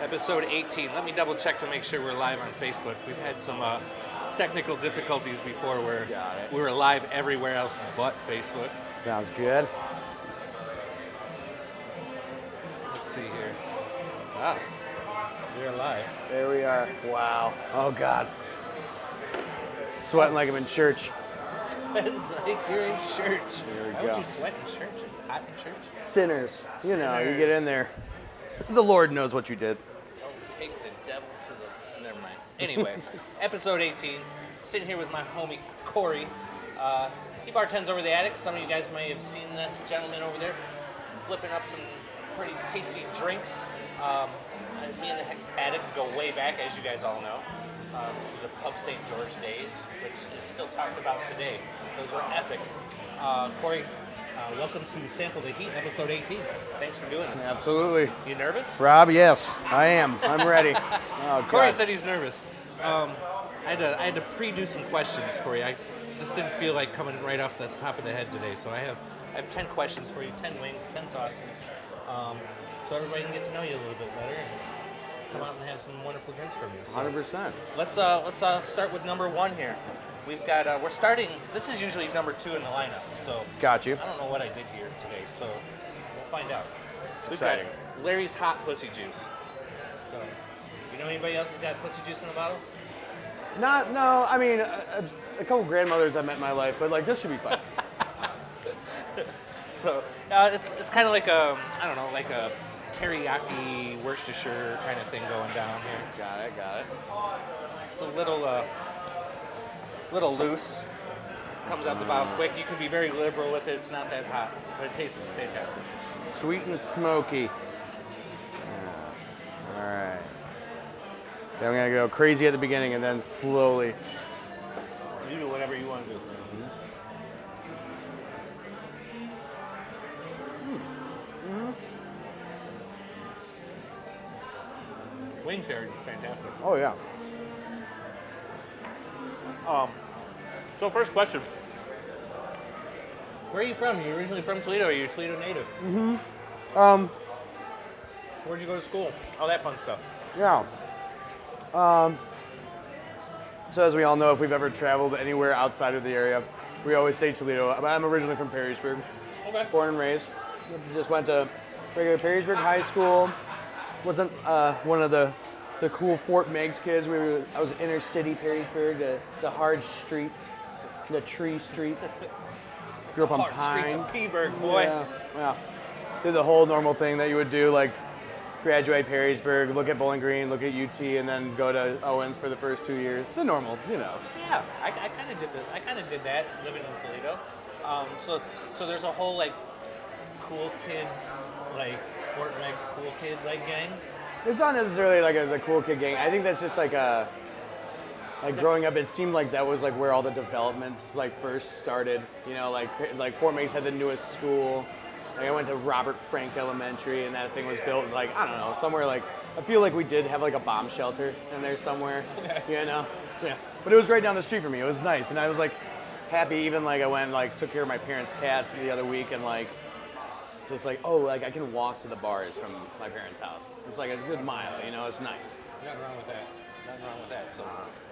Episode 18. Let me double check to make sure we're live on Facebook. We've had some technical difficulties before where we were live everywhere else but Facebook. Sounds good. Let's see here. Wow. We're live. There we are. Wow. Oh, God. Sweating like I'm in church. Sweating like you're in church. There we Why go. would you sweat in church? Is it hot in church? Sinners. You know, you Sinners. get in there. The Lord knows what you did. Don't take the devil to the... Never mind. Anyway, episode 18. Sitting here with my homie, Cory. He bartends over the attic. Some of you guys may have seen this gentleman over there flipping up some pretty tasty drinks. Me and the attic go way back, as you guys all know, to the Pub St. George days, which is still talked about today. Those were epic. Cory, welcome to Sample the Heat, episode 18. Thanks for doing this. Absolutely. You nervous? Rob, yes, I am. I'm ready. Oh, Cory God. said he's nervous. I had to pre-do some questions for you. I just didn't feel like coming right off the top of the head today, so I have 10 questions for you, 10 wings, 10 sauces, so everybody can get to know you a little bit better and come out and have some wonderful drinks from you. So 100%. let's start with number one here. We've got we're starting. This is usually number 2 in the lineup, so Got you. I don't know what I did here today, so we'll find out. We've exciting. got Larry's Hot Pussy Juice. So, you know anybody else who's got pussy juice in a bottle? No, I mean, a couple grandmothers I've met in my life, but like this should be fun. So it's kind of like a, I don't know, like a teriyaki Worcestershire kind of thing going down here. Got it. It's a little loose. Comes out the bottle quick. You can be very liberal with it. It's not that hot, but it tastes fantastic. Sweet and smoky. Yeah. All right. Then I'm gonna go crazy at the beginning and then slowly. You do whatever you want to do. Wing sharing is fantastic. Oh yeah. So first question. Where are you from? You originally from Toledo? Or are you a Toledo native? Where'd you go to school? All that fun stuff. Yeah. So as we all know, if we've ever traveled anywhere outside of the area, we always say Toledo. I'm originally from Perrysburg, Okay. born and raised. Just went to regular Perrysburg High School. Wasn't one of the cool Fort Meigs kids. I was inner city Perrysburg, the hard streets, the tree streets. Grew up on Hard Pine. streets of Peaburg, boy. Yeah. Did the whole normal thing that you would do, like graduate Perrysburg, look at Bowling Green, look at UT, and then go to Owens for the first 2 years. The normal, you know. Yeah, I kind of did this. I kind of did that living in Toledo. So there's a whole like cool kids, like Fort Meigs cool kid like gang. It's not necessarily like the cool kid gang. I think that's just like growing up, it seemed like that was like where all the developments like first started. You know, like Fort Meigs had the newest school. Like I went to Robert Frank Elementary, and that thing was built like, I don't know, somewhere like, I feel like we did have like a bomb shelter in there somewhere, you know? Yeah. But it was right down the street from me. It was nice, and I was like happy. Even like I went and like took care of my parents' cat the other week, and like it's just like, oh, like I can walk to the bars from my parents' house. It's like a good mile, you know? It's nice. Nothing wrong with that. Nothing wrong with that. So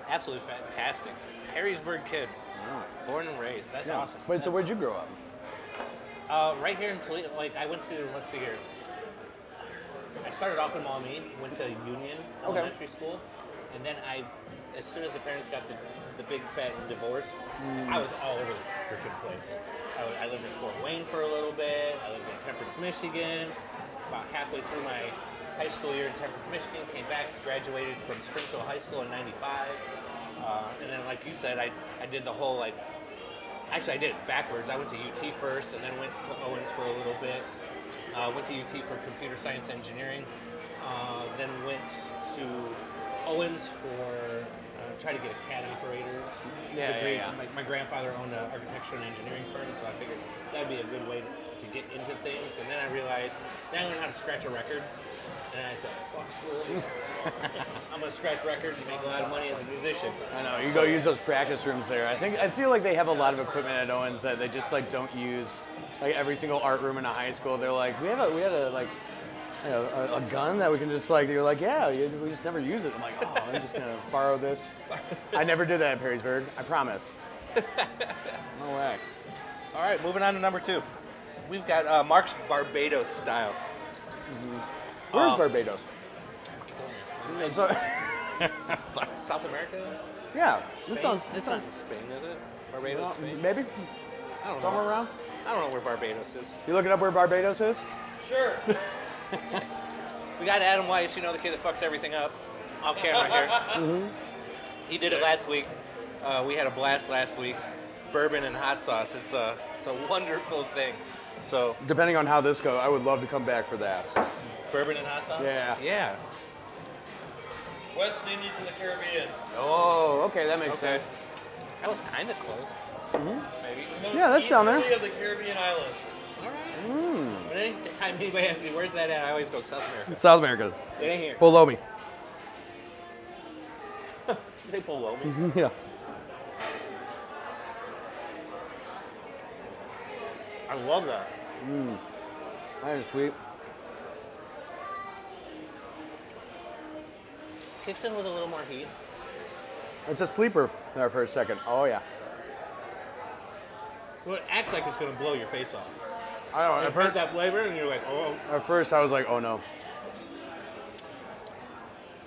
absolutely fantastic. Perrysburg kid, born and raised. That's awesome. Wait, so where'd you grow up? Right here in Toledo, like I went to, let's see here. I started off in Maumee, went to Union Elementary School, and then as soon as the parents got the big fat divorce, I was all over the freaking place. I lived in Fort Wayne for a little bit. I lived in Temperance, Michigan. About halfway through my high school year in Temperance, Michigan, came back, graduated from Springfield High School in '95, and then like you said, I did the whole like. Actually, I did it backwards. I went to UT first, and then went to Owens for a little bit. Went to UT for computer science engineering. Then went to Owens for trying to get a CAD operator's degree. Yeah. My grandfather owned an architecture and engineering firm, so I figured that'd be a good way to get into things. And then I realized, then I learned how to scratch a record. And I said, fuck school. I'm going to scratch records and make a lot of money as a musician. I know, you go use those practice rooms there. I feel like they have a lot of equipment at Owens that they just like don't use. Like every single art room in a high school, they're like, we had a like a gun that we can just like, you're like, yeah, we just never use it. I'm like, oh, I'm just gonna borrow this. I never did that at Perrysburg, I promise. No way. All right, moving on to number 2. We've got Mark's Barbados style. Where's Barbados? Sorry. South America? Yeah, Spain? It's not in Spain, is it? Barbados, Spain? Maybe I don't know. somewhere around. I don't know where Barbados is. You looking up where Barbados is? Sure. We got Adam Weiss, the kid that fucks everything up, off camera here. He did it last week. We had a blast last week. Bourbon and hot sauce. It's a wonderful thing. So Depending on how this goes, I would love to come back for that. bourbon and hot sauce. Yeah. Yeah. West Indies in the Caribbean. Oh, okay, that makes sense. That was kind of close. Maybe. The most Yeah, that's down there. easterly of the Caribbean islands. All right. But any time anybody asks me where's that at, I always go South America. South America. It ain't here. Below me. They below me. Yeah. I love that. That is sweet. Kicks in with a little more heat. It's a sleeper there for a second. Oh, yeah. Well, it acts like it's going to blow your face off. I don't know. You've heard that flavor, and you're like, oh. At first, I was like, oh, no.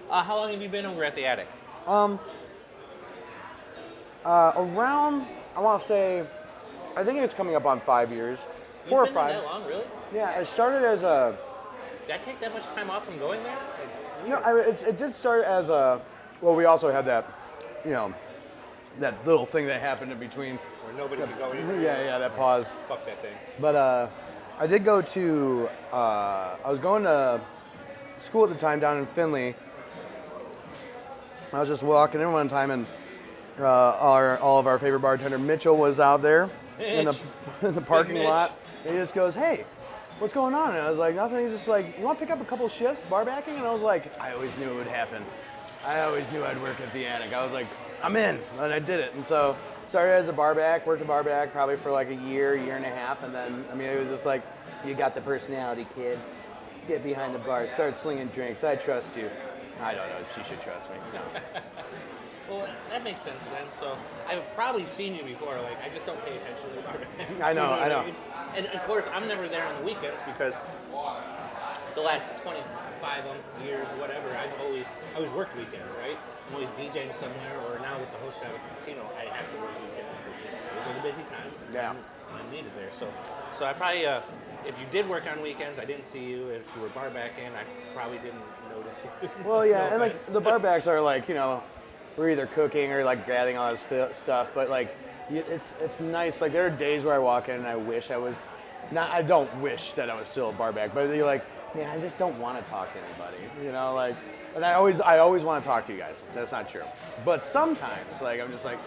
How long have you been over at the attic? Around, I want to say, I think it's coming up on 5 years. 4 or You've been 5. there that long, really? Yeah, it started as a... Did I take that much time off from going there? it did start as a... Well, we also had that, that little thing that happened in between. Where nobody could go anywhere. Yeah, that pause. Fuck that thing. But I did go to... I was going to school at the time down in Findlay. I was just walking in one time, and all of our favorite bartender, Mitchell, was out there in the parking Mitch. lot. And he just goes, hey, what's going on? And I was like, nothing. He's just like, you want to pick up a couple shifts, bar backing? And I was like, I always knew it would happen. I always knew I'd work at the attic. I was like, I'm in. And I did it. And so started as a bar back, worked a bar back probably for like a year and a half. And then, it was just like, you got the personality, kid. Get behind the bar, start slinging drinks. I trust you. I don't know if she should trust me. No. Well, that makes sense then. So I've probably seen you before. Like, I just don't pay attention to the bar. I know. mean? And of course, I'm never there on the weekends because the last 25 years, whatever, I always worked weekends, right? I'm always DJing somewhere, or now with the host job at the casino, I have to work weekends because those are the busy times. Yeah. I'm needed there. So I probably, if you did work on weekends, I didn't see you. If you were bar backing, I probably didn't notice you. Well, yeah, No and like offense. the bar backs are like, we're either cooking or like gathering all that stuff, but like it's nice. Like there are days where I walk in and I wish I was not. I don't wish that I was still a bar back, but you're like, man, I just don't want to talk to anybody, like. And I always want to talk to you guys. That's not true. But sometimes, like I'm just like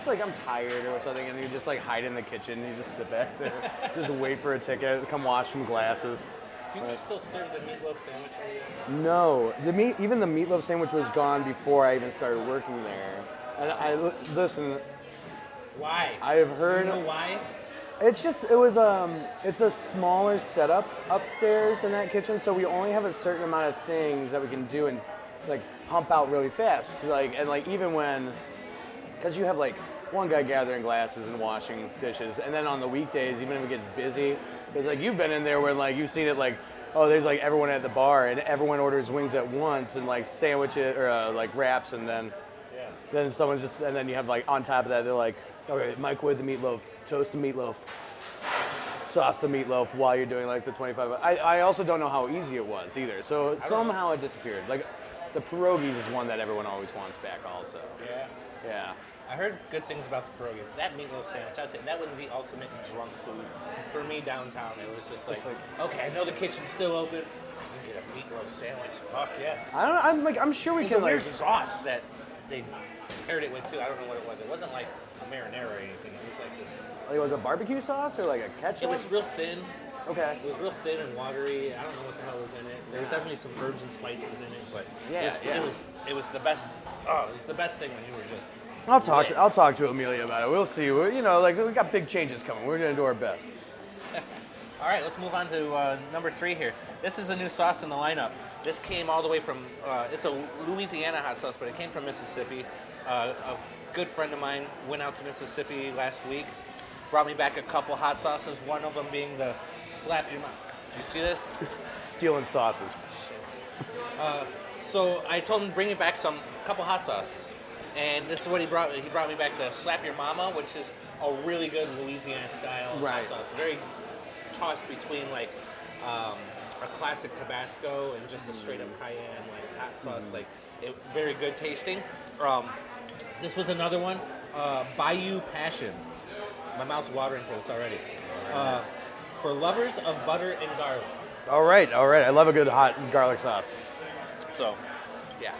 I'm tired or something, and you just like hide in the kitchen. And you just sit back there, just wait for a ticket, come wash some glasses. Do you still serve the meatloaf sandwich over there? No, even the meatloaf sandwich was gone before I even started working there. And listen. Why? I've heard. Do you know why? It's a smaller setup upstairs in that kitchen, so we only have a certain amount of things that we can do and like pump out really fast. Even when, because you have like one guy gathering glasses and washing dishes, and then on the weekdays, even if it gets busy, because like you've been in there where like you've seen it like, oh, there's like everyone at the bar and everyone orders wings at once and like sandwiches or like wraps, and then someone's just, and then you have like on top of that they're like, okay, microwave the meatloaf, toast the meatloaf, sauce the meatloaf while you're doing like the 25. I also don't know how easy it was either, so somehow it disappeared. Like the pierogies is one that everyone always wants back also. Yeah. I heard good things about the pierogies. That meatloaf sandwich, I'll tell you, that was the ultimate drunk food for me downtown. It was just like, okay, I know the kitchen's still open. I can get a meatloaf sandwich. Fuck yes. I'm sure we There's can a weird like. sauce that they paired it with too. I don't know what it was. It wasn't like a marinara or anything. It was like just. Like, was it barbecue sauce or like a ketchup? It was real thin. Okay. It was real thin and watery. I don't know what the hell was in it. There was definitely some herbs and spices in it, but it was the best. Oh, it was the best thing when you were just. I'll talk to Amelia about it. We'll see. We got big changes coming. We're gonna do our best. All right, let's move on to number 3 here. This is a new sauce in the lineup. This came all the way from, it's a Louisiana hot sauce, but it came from Mississippi. A good friend of mine went out to Mississippi last week, brought me back a couple hot sauces, one of them being the Slap Your Mom. You see this? Stealing sauces. So I told him to bring me back a couple hot sauces. And this is what he brought. He brought me back the Slap Your Mama, which is a really good Louisiana-style hot sauce. Very tossed between like a classic Tabasco and just a straight-up cayenne like hot sauce. Like very good tasting. This was another one, Bayou Passion. My mouth's watering for this already. For lovers of butter and garlic. All right. I love a good hot garlic sauce. So, yeah.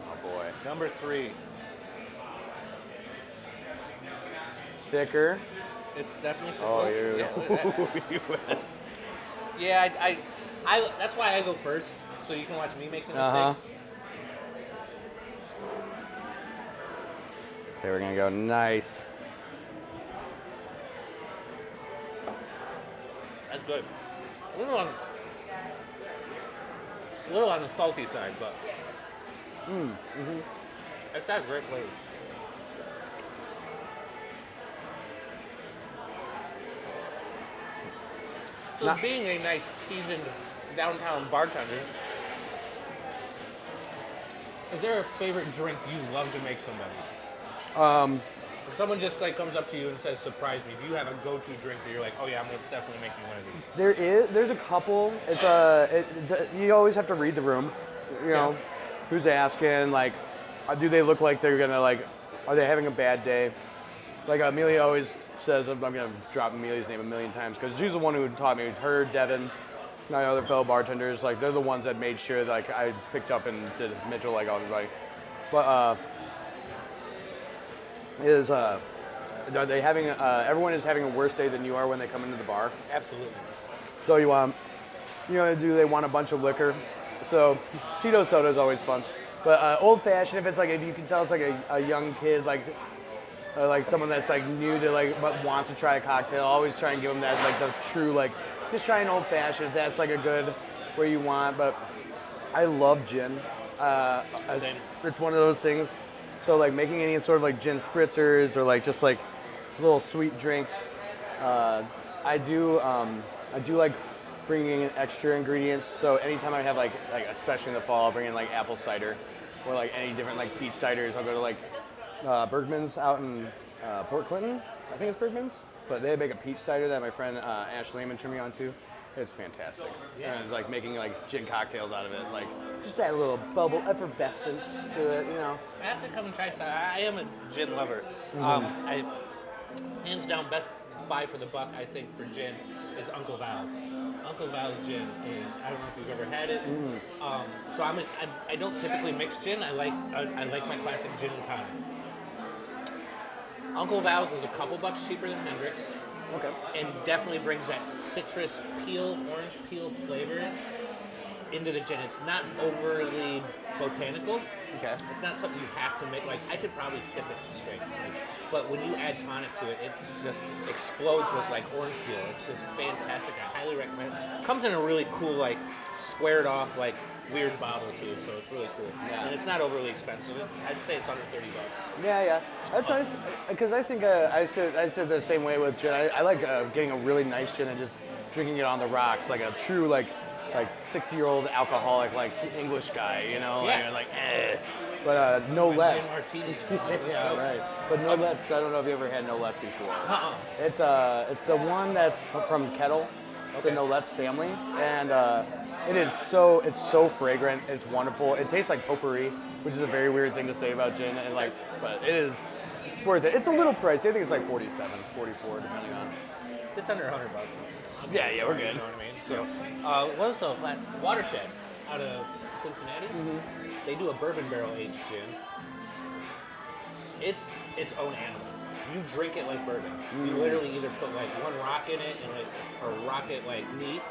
Oh boy. Number 3. Thicker. It's definitely. Oh, yeah. Yeah, I. That's why I go first, so you can watch me make the mistakes. Okay, we're gonna go nice. That's good. A little on the salty side, but it's got great flavors. So being a nice seasoned downtown bartender, is there a favorite drink you love to make somebody? If someone just like comes up to you and says, "Surprise me," do you have a go-to drink that you're like, "Oh yeah, I'm gonna definitely make you one of these"? There's a couple. You always have to read the room. You know, who's asking? Like, do they look like they're gonna like? Are they having a bad day? Like Amelia always says, I'm gonna drop Amelia's name a million times because she's the one who taught me. Her, Devin, my other fellow bartenders, like they're the ones that made sure that like I picked up and did Mitchell like everybody. But are they having? Everyone is having a worse day than you are when they come into the bar. Absolutely. So do they want a bunch of liquor? So Tito's soda is always fun. But old fashioned, if you can tell it's like a young kid, like someone that's like new to like but wants to try a cocktail, I'll always try and give them that like the true like just try an old fashioned. If that's like a good where you want. But I love gin. Same. It's one of those things. So like making any sort of like gin spritzers or like just like little sweet drinks. I do like bringing in extra ingredients. So anytime I have like especially in the fall, I'll bring in like apple cider or like any different like peach ciders. I'll go to like Bergman's out in Port Clinton. I think it's Bergman's, but they make a peach cider that my friend Ash Lehman turned me on to. It's fantastic. Yeah. And it's like making like gin cocktails out of it, like just that little bubble effervescence to it, you know. I have to come and try some. I am a gin lover. I hands down best buy for the buck I think for gin is Uncle Val's. Uncle Val's gin is, I don't know if you've ever had it. So I don't typically mix gin. I like my classic gin and tonic. Uncle Val's is a couple bucks cheaper than Hendrick's. Okay. And definitely brings that citrus peel, orange peel flavor into the gin. It's not overly botanical. Okay. It's not something you have to make. Like, I could probably sip it straight. But when you add tonic to it, it just explodes with, like, orange peel. It's just fantastic. I highly recommend it. It comes in a really cool, like, squared off, like, weird bottle, too. So it's really cool. Yeah. And it's not overly expensive. I'd say it's under $30. Yeah. That's nice. Because I think I said the same way with gin. I like getting a really nice gin and just drinking it on the rocks, like a true, like 60-year-old alcoholic, like English guy, you know, Yeah. like but no less. Gin martini. Yeah, right. But no lets. I don't know if you ever had no lets before. It's the one that's from Kettle. It's a no lets family, and it's so fragrant. It's wonderful. It tastes like potpourri, which is a very weird thing to say about gin, and but it's worth it. It's a little pricey. I think it's like 47, 44, depending on. It's under $100. Yeah, we're good. You know what I mean? So, what was the Watershed out of Cincinnati? They do a bourbon barrel aged gin. It's its own animal. You drink it like bourbon. You literally either put like one rock in it or rock it like neat.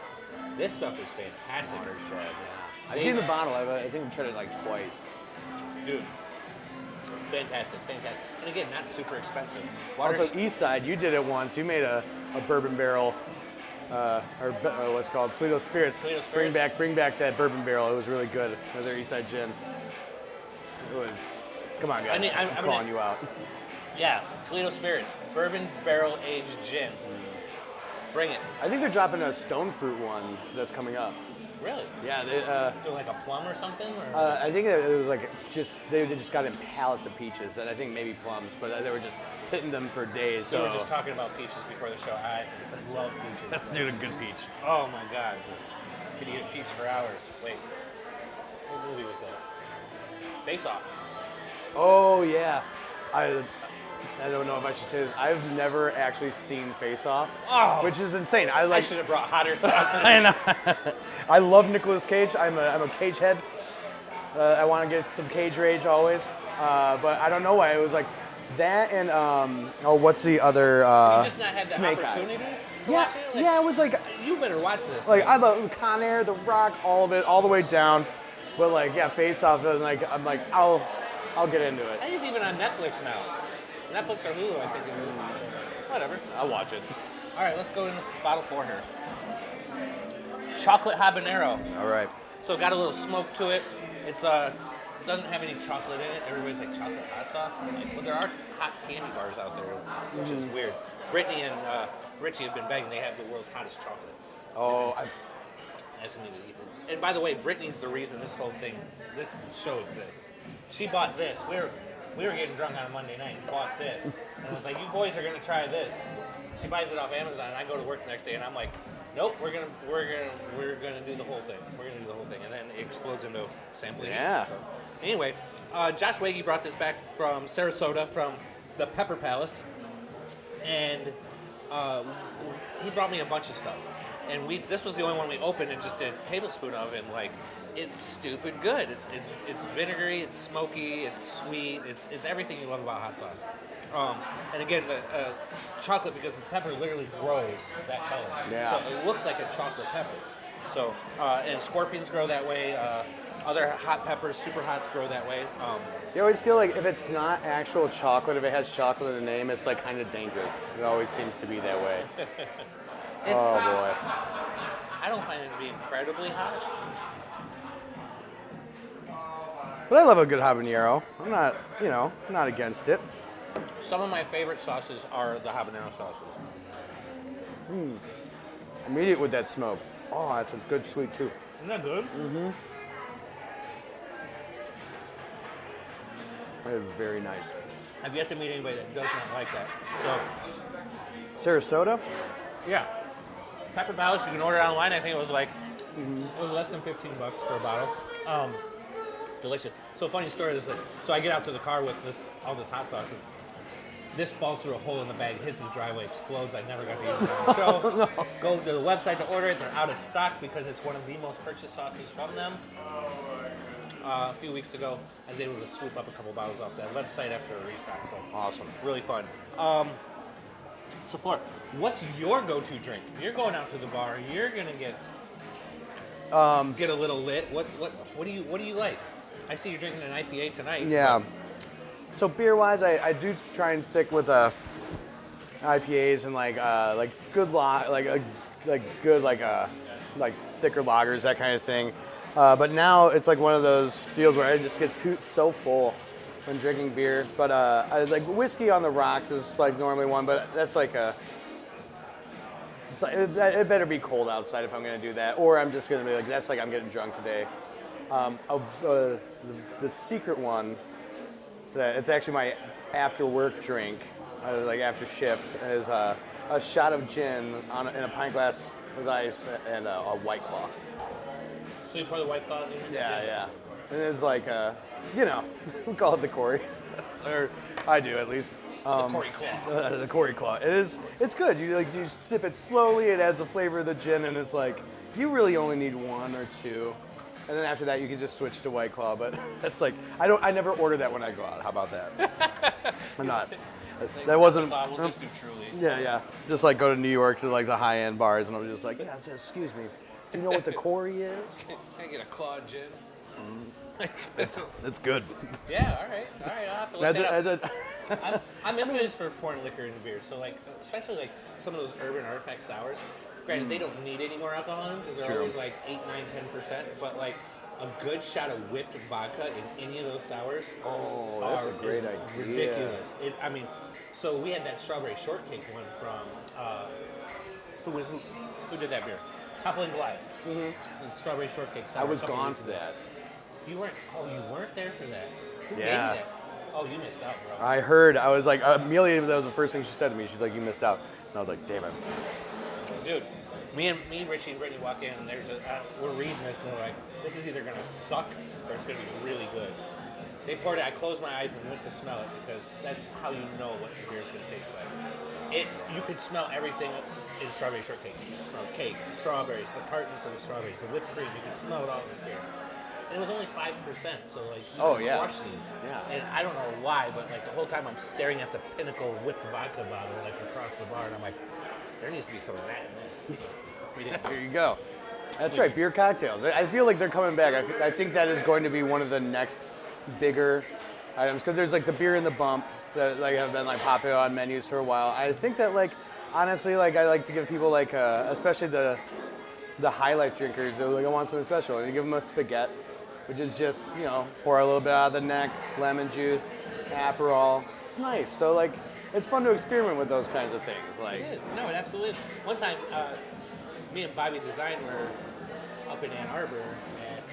This stuff is fantastic. I've seen the bottle. I think I've tried it like twice. Dude. Fantastic. And again, not super expensive. Also, East Side, you did it once. You made a bourbon barrel what's it called Toledo Spirits. Toledo Spirits. Bring back that bourbon barrel. It was really good. Another Eastside gin. It was. Come on, guys. I'm calling you out. Yeah, Toledo Spirits, bourbon barrel aged gin. Bring it. I think they're dropping a stone fruit one that's coming up. Really? Yeah, Do like a plum or something? Or? I think it was like they just got in pallets of peaches, and I think maybe plums, but they were just hitting them for days. So we were just talking about peaches before the show. I love peaches. Let's do a good peach. Oh my god, could eat a peach for hours. Wait, what movie was that? Face Off. Oh yeah, I don't know if I should say this. I've never actually seen Face Off, which is insane. I should have brought hotter sauces. I know. I love Nicolas Cage. I'm a Cage head. I want to get some Cage rage always, but I don't know why. It was like that and what's the other? You just not had the Snake opportunity Eyes. to watch it. Like, Yeah, it was like you better watch this. like I love Con Air, The Rock, all of it, all the way down. But like yeah, Face Off. I'm like I'll get into it. I think it's even on Netflix now. Netflix or Hulu, I think it is. Whatever. I'll watch it. All right, let's go into bottle 4 here. Chocolate habanero. All right. So it got a little smoke to it. It's doesn't have any chocolate in it. Everybody's like chocolate hot sauce. I'm like, well, there are hot candy bars out there, which is weird. Brittany and Richie have been begging. They have the world's hottest chocolate. Oh, I just need to eat it. And by the way, Brittany's the reason this whole thing, this show exists. She bought this. We were getting drunk on a Monday night and bought this. And I was like, you boys are gonna try this. She buys it off Amazon and I go to work the next day and I'm like, nope, we're gonna do the whole thing. We're gonna do the whole thing. And then it explodes into sampling. Yeah. So, anyway, Josh Wagey brought this back from Sarasota from the Pepper Palace. And he brought me a bunch of stuff. And this was the only one we opened and just did a tablespoon of, and like, it's stupid good. It's vinegary, it's smoky, it's sweet, it's everything you love about hot sauce. And again, the chocolate, because the pepper literally grows that color. Yeah. So it looks like a chocolate pepper. So, and scorpions grow that way. Other hot peppers, super hots, grow that way. You always feel like if it's not actual chocolate, if it has chocolate in the name, it's like kind of dangerous. It always seems to be that way. It's oh not, boy. I don't find it to be incredibly hot. But I love a good habanero. I'm not, not against it. Some of my favorite sauces are the habanero sauces. Immediate with that smoke. Oh, that's a good sweet too. Isn't that good? Mm-hmm. That is very nice. I've yet to meet anybody that does not like that. So, Sarasota? yeah. Pepper Palace, you can order it online. I think it was like, it was less than $15 for a bottle. Delicious. So funny story is that, so I get out to the car with all this hot sauce. And this falls through a hole in the bag, hits his driveway, explodes. I never got to use it on the show. No. Go to the website to order it. They're out of stock because it's one of the most purchased sauces from them. A few weeks ago, I was able to swoop up a couple bottles off that website after a restock. So Awesome. really fun. So Flor, what's your go-to drink? If you're going out to the bar, you're gonna get a little lit. What do you like? I see you're drinking an IPA tonight. Yeah. So beer-wise, I do try and stick with IPAs and like good thicker lagers, that kind of thing. But now it's like one of those deals where I just get so full when drinking beer. But I like whiskey on the rocks is like normally one, but that's like it better be cold outside if I'm gonna do that, or I'm just gonna be like, that's like I'm getting drunk today. The secret one, that it's actually my after work drink, like after shift, is a shot of gin in a pint glass with ice and a White Claw. So you pour the White Claw in? Yeah. And it's like, we call it the Cory, or I do at least. The Cory Claw. The Cory Claw. It's good. You sip it slowly. It adds the flavor of the gin, and it's like you really only need one or two, and then after that you can just switch to White Claw. But that's like I never order that when I go out. How about that? I'm not. That wasn't. We'll just do Truly. Yeah. Just like go to New York to like the high-end bars, and I'm just like, yeah, excuse me. Do you know what the Cory is? Can I get a Claw gin? It's good. Yeah, all right. I'll have to look that up. I'm infamous for pouring liquor into beer. So like, especially like some of those Urban Artifact sours. Granted, they don't need any more alcohol in because they're True. always like 8, 9, 10%. But like a good shot of whipped vodka in any of those sours. Oh, that's a great idea. Ridiculous. I mean, so we had that strawberry shortcake one from who did that beer? Toppling Goliath. Mm-hmm. Strawberry shortcake. I was gone for that. You weren't. Oh, you weren't there for that. Who Yeah. made that? Oh, you missed out, bro. I heard. I was like, Amelia. That was the first thing she said to me. She's like, "You missed out," and I was like, "Damn it." Dude, me, Richie, and Brittany walk in, and we're reading this, and we're like, this is either going to suck or it's going to be really good. They poured it, I closed my eyes and went to smell it because that's how you know what the beer is going to taste like. You could smell everything in strawberry shortcake. You could smell cake, the strawberries, the tartness of the strawberries, the whipped cream. You could smell it all in this beer. And it was only 5%, so like, you can crush these. Yeah. And I don't know why, but like the whole time I'm staring at the Pinnacle whipped vodka bottle like across the bar, and I'm like, there needs to be some of that in this. So we didn't. There you go. That's right, beer cocktails. I feel like they're coming back. I think that is going to be one of the next bigger items because there's like the beer in the bump that like have been like popular on menus for a while. I think that like honestly, like I like to give people like especially the high life drinkers. They're like, I want something special, and you give them a spaghetti, which is just pour a little bit out of the neck, lemon juice, Aperol. It's nice. So like. It's fun to experiment with those kinds of things. Like it is. No, it absolutely is. One time, me and Bobby Design were up in Ann Arbor at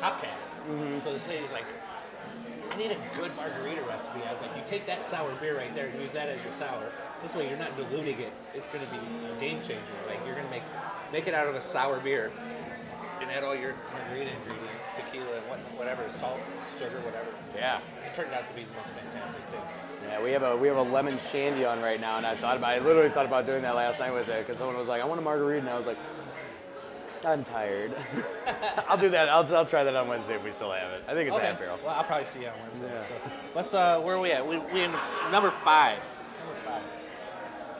Hopcat. Mm-hmm. So this lady's like, I need a good margarita recipe. I was like, you take that sour beer right there and use that as your sour. This way you're not diluting it. It's going to be a game changer. Like you're going to make it out of a sour beer and add all your margarita ingredients, tequila, and whatever, salt, sugar, whatever. Yeah. It turned out to be the most fantastic thing. Yeah, we have a lemon shandy on right now, and I literally thought about doing that last night with it because someone was like, I want a margarita, and I was like, I'm tired. I'll do that. I'll try that on Wednesday if we still have it. I think it's a half barrel. Well, I'll probably see you on Wednesday. Yeah. So let's where are we at? We in number 5.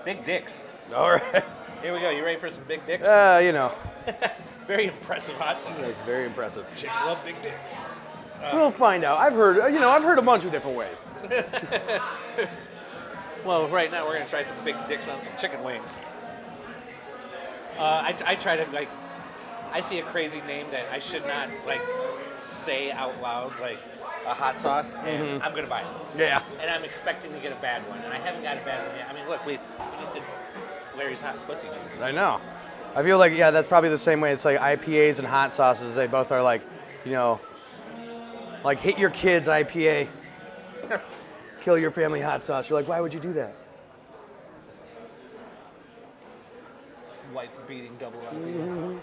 Big dicks. All right. Here we go. You ready for some big dicks? Very impressive hot sauce. That's very impressive. Chicks love big dicks. We'll find out. I've heard a bunch of different ways. Well, right now we're gonna try some big dicks on some chicken wings. I try to like, I see a crazy name that I should not like say out loud, like a hot sauce, and I'm gonna buy it. Yeah. And I'm expecting to get a bad one, and I haven't got a bad one yet. I mean, look, we just did Larry's hot pussy juice. I know. I feel like that's probably the same way. It's like IPAs and hot sauces. They both are like, like hit your kids IPA, kill your family hot sauce. You're like, why would you do that? Wife beating double IPA.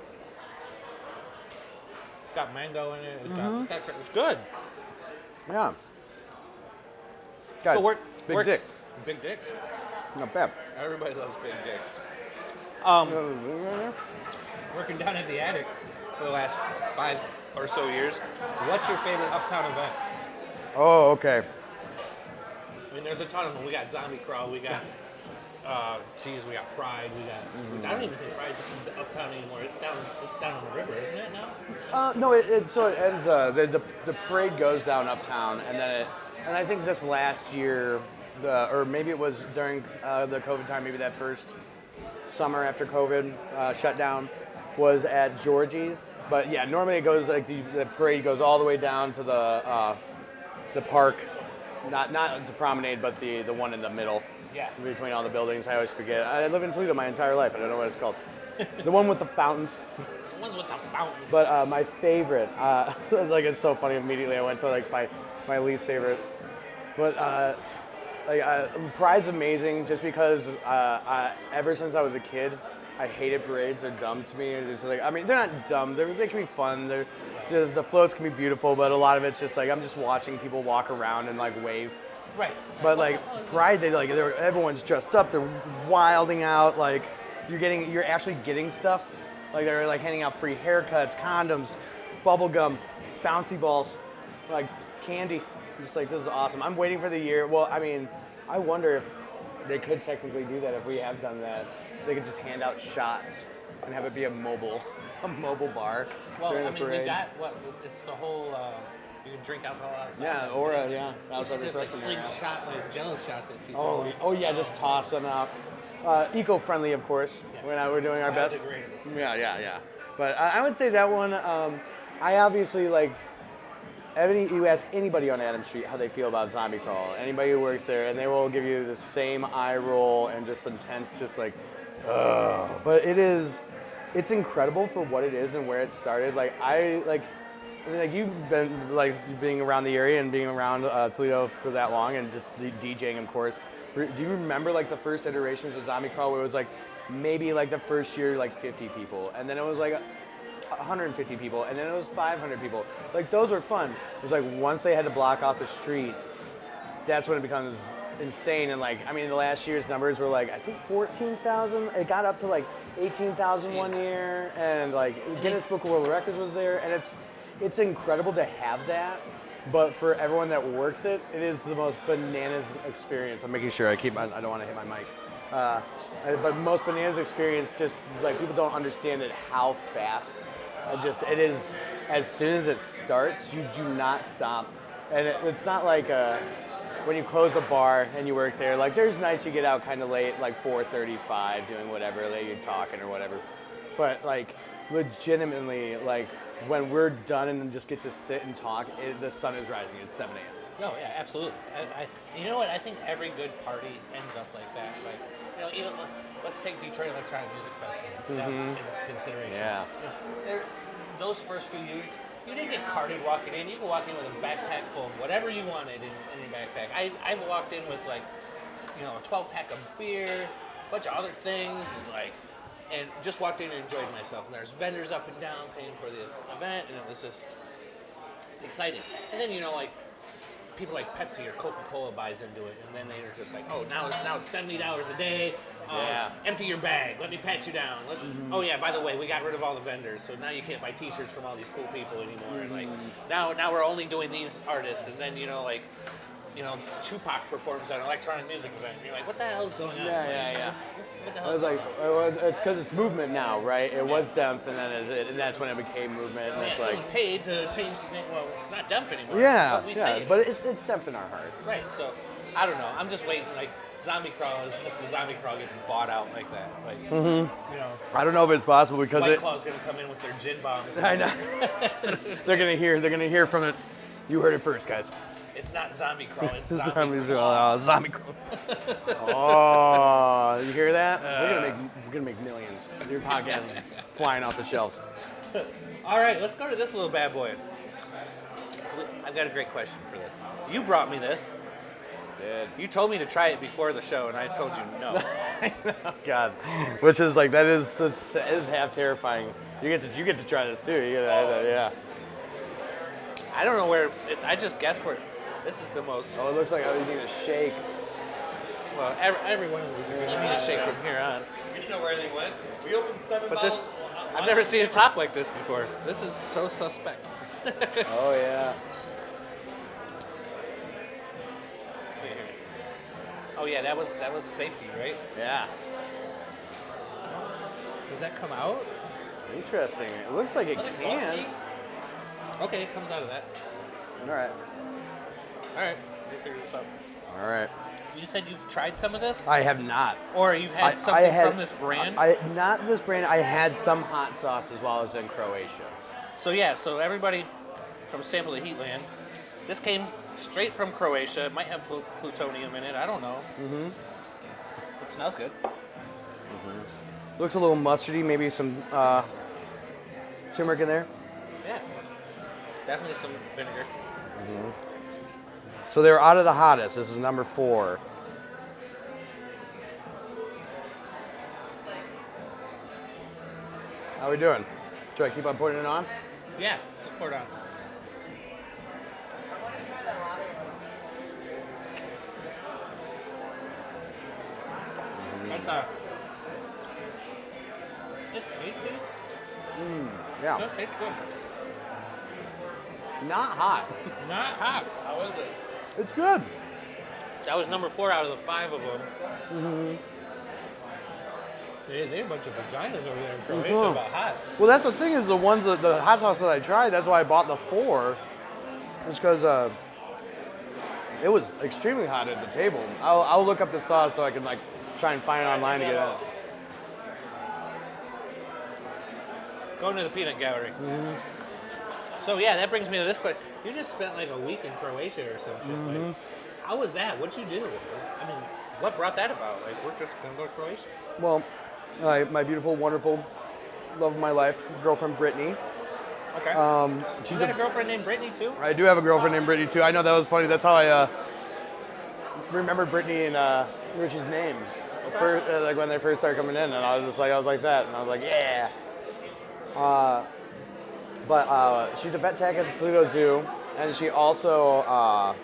It's got mango in it. It's good. Yeah. Guys, So big dicks. Big dicks. Not bad. Everybody loves big dicks. Working down at the attic for the last 5 or so years. What's your favorite uptown event? Oh, okay. I mean, there's a ton of them. We got Zombie Crawl. We got, we got Pride. We got. I don't even think Pride's uptown anymore. It's down on the river, isn't it now? No, it ends. The parade goes down uptown, and then and I think this last year, or maybe it was during the COVID time, maybe that first summer after COVID shutdown, was at Georgie's. But yeah, normally it goes like the parade goes all the way down to the park, not the promenade, but the one in the middle. Yeah. Between all the buildings. I always forget. I live in Toledo my entire life. I don't know what it's called. The one with the fountains. The ones with the fountains. But my favorite, it's so funny. Immediately I went to like my least favorite. But Pride's amazing just because ever since I was a kid, I hated parades. They're dumb to me. It's just like, I mean, they're not dumb. They can be fun. The floats can be beautiful, but a lot of it's just like I'm just watching people walk around and like wave. Right. But like Pride, everyone's dressed up. They're wilding out. Like you're actually getting stuff. Like they're like handing out free haircuts, condoms, bubble gum, bouncy balls, like candy. Just like, this is awesome. I'm waiting for the year. Well, I mean, I wonder if they could technically do that if we have done that. They could just hand out shots and have it be a mobile bar during the parade. We got it's the whole. You can drink alcohol outside. Yeah, outside just like refreshment sling area. shot like Jello shots at people. Oh yeah, just toss them out. Eco-friendly, of course. Yes. We're doing our best. Biodegradable. Yeah. But I would say that one. I obviously like. You ask anybody on Adams Street how they feel about Zombie Crawl, anybody who works there, and they will give you the same eye roll and just intense, just like, ugh. But it's incredible for what it is and where it started. You've been being around the area and being around Toledo for that long, and just DJing, of course. Do you remember like the first iterations of Zombie Crawl where it was like maybe like the first year like 50 people, and then it was like 150 people, and then it was 500 people. Like, those were fun. It was like once they had to block off the street, that's when it becomes insane. And like, I mean, the last year's numbers were like, I think 14,000. It got up to like 18,000 one year, and like Guinness Book of World Records was there, and it's incredible to have that. But for everyone that works it, it is the most bananas experience. I'm making sure I don't want to hit my mic. But most bananas experience, just like people don't understand it, how fast. It is, as soon as it starts, you do not stop. And it's not like when you close a bar and you work there, like there's nights you get out kind of late, like 4:35, doing whatever, like you're talking or whatever. But like legitimately, like when we're done and just get to sit and talk, the sun is rising at 7 a.m. No, yeah, absolutely. You know what? I think every good party ends up like that. Like, even let's take Detroit Electronic Music Festival in consideration. Yeah. Those first few years, you didn't get carded walking in. You could walk in with a backpack full of whatever you wanted in your backpack. I walked in with like, a 12-pack of beer, a bunch of other things, and just walked in and enjoyed myself. And there's vendors up and down paying for the event, and it was just exciting. And then people like Pepsi or Coca-Cola buys into it, and then they're just like, oh, now it's $70 a day. Empty your bag. Let me pat you down. Oh yeah, by the way, we got rid of all the vendors, so now you can't buy T-shirts from all these cool people anymore. And like now we're only doing these artists, and then Tupac performs at an electronic music event. And you're like, what the hell's going on? Yeah. What the I hell's was going like, on? it's because it's movement now, right? It was Demph, and then that's when it became movement. And it's like, someone paid to change the name. Well, it's not Demph anymore. Yeah, But we say it but is. it's Demph in our heart. Right. So I don't know. I'm just waiting. Like Zombie Crawl is if the Zombie Crawl gets bought out like that. Like I don't know if it's possible because White Claw's gonna come in with their gin bombs. I know. They're gonna hear from it. You heard it first, guys. It's not Zombie Crawl. It's Zombie Zombie Crawl. Crawl. Oh, you hear that? We're gonna make millions. Your podcast flying off the shelves. All right, let's go to this little bad boy. I've got a great question for this. You brought me this. Did. You told me to try it before the show, and I told you no. God, which is like that is half terrifying. You get to try this too. Yeah. I don't know where. I just guessed where. This is the most. Oh, it looks like I was getting a shake. Well, every one of these are going to need a shake from here on. You didn't know where they went. We opened 7 But bottles. this, I've never seen a top like this before. This is so suspect. Oh yeah. Let's see here. Oh yeah, that was safety, right? Yeah. Does that come out? Interesting. It looks like it Is that a can. golf tee? Okay, it comes out of that. All right. All right, let me figure this out. All right. You said you've tried some of this? I have not. Or you've had something from this brand? Not this brand. I had some hot sauces while I was in Croatia. So everybody from Sample the Heatland, this came straight from Croatia. It might have plutonium in it. I don't know. Mm-hmm. It smells good. Mm-hmm. Looks a little mustardy. Maybe some turmeric in there. Yeah, definitely some vinegar. Mm-hmm. So they're out of the hottest. This is number 4. How we doing? Should I keep on putting it on? Yeah, just pour it on. That's it's tasty. Yeah. It tastes good. Not hot. Not hot. How is it? It's good. That was number 4 out of the 5 of them. Mm-hmm. They a bunch of vaginas over there in Croatia about hot. Well, that's the thing is the hot sauce that I tried. That's why I bought the 4. Just because it was extremely hot at the table. I'll look up the sauce so I can like try and find it online to get it. Going to the peanut gallery. So yeah, that brings me to this question. You just spent like a week in Croatia or some shit. Like, how was that? What'd you do? I mean, what brought that about? Like, we're just gonna go to Croatia. Well, my beautiful, wonderful, love of my life, girlfriend Brittany. Okay. She's You got a girlfriend named Brittany too? I do have a girlfriend named Brittany too. I know that was funny. That's how I remember Brittany and Richie's name. First, like when they first started coming in, and I was like that, and I was like, yeah. But she's a vet tech at the Toledo Zoo, and she also,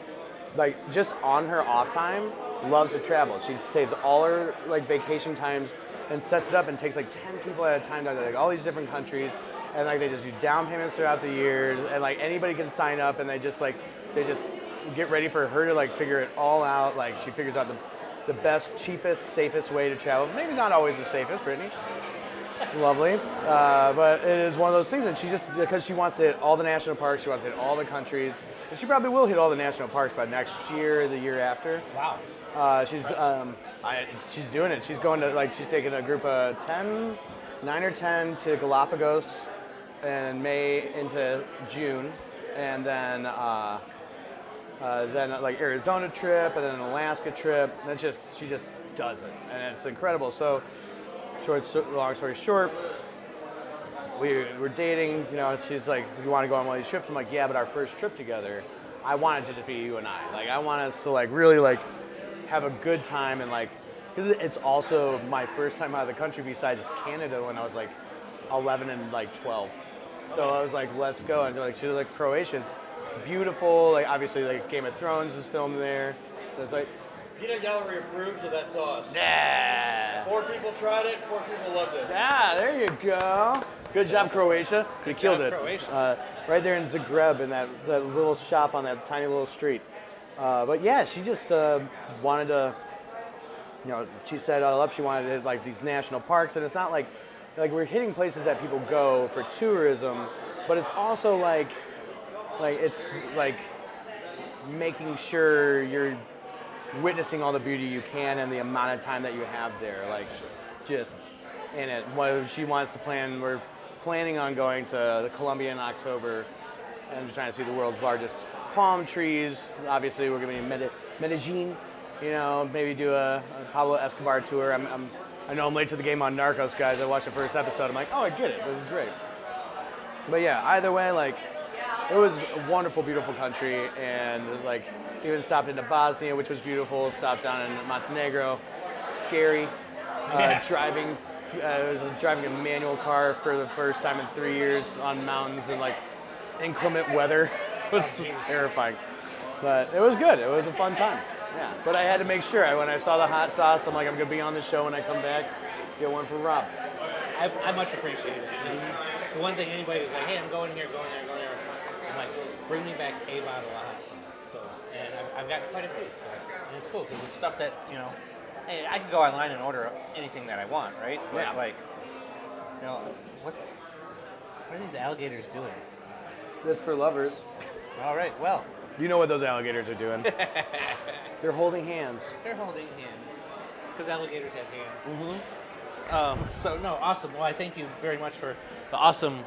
like, just on her off time, loves to travel. She takes all her like vacation times and sets it up and takes like 10 people at a time to like all these different countries, and like they just do down payments throughout the years, and like anybody can sign up, and they just get ready for her to like figure it all out. Like she figures out the best, cheapest, safest way to travel. Maybe not always the safest, Brittany. Lovely, but it is one of those things, and she just, because she wants to hit all the national parks, she wants to hit all the countries, and she probably will hit all the national parks by next year or the year after. Wow. She's doing it. She's going to, like, she's taking a group of 9 or 10 to Galapagos in May into June, and then like Arizona trip, and then an Alaska trip. And she just does it, and it's incredible. So, long story short, we're dating. You know, she's like, "You want to go on one of these trips?" I'm like, "Yeah, but our first trip together, I want it to just be you and I. Like, I want us to like really like have a good time, and like, because it's also my first time out of the country besides Canada when I was like 11 and like 12. So I was like, let's go. And like, she was like, Croatia. It's beautiful. Like, obviously, like Game of Thrones is filmed there. There's like, Peanut gallery approves of that sauce. yeah. 4 people tried it, 4 people loved it. Yeah, there you go. Good job, Croatia. You killed it. Croatia. Right there in Zagreb, in that little shop on that tiny little street. But yeah, she just wanted to, you know, she set it all up. She wanted to hit like these national parks, and it's not like we're hitting places that people go for tourism, but it's also like it's like making sure you're witnessing all the beauty you can and the amount of time that you have there, like just in it. What she wants to plan, we're planning on going to Colombia in October and just trying to see the world's largest palm trees. Obviously, we're going to be in Medellin, you know, maybe do a Pablo Escobar tour. I know I'm late to the game on Narcos, guys. I watched the first episode. I'm like, oh, I get it. This is great. But yeah, either way, like, it was a wonderful, beautiful country, and like even stopped into Bosnia, which was beautiful. Stopped down in Montenegro, scary. Driving, I was driving a manual car for the first time in 3 years on mountains and like inclement weather. It was terrifying, but it was good. It was a fun time. Yeah, but I had to make sure. When I saw the hot sauce, I'm like, I'm gonna be on the show when I come back. Get one for Rob. I much appreciate it. It's the one thing anybody was like, hey, I'm going here. I'm like, bring me back a bottle of hot sauce. So, and I've got quite a few. So, and it's cool because it's stuff that, you know, hey, I can go online and order anything that I want, right? But Yeah. like, you know, what are these alligators doing? That's for lovers. All right, well. You know what those alligators are doing. They're holding hands. They're holding hands because alligators have hands. Mm-hmm. So no, awesome. Well, I thank you very much for the awesome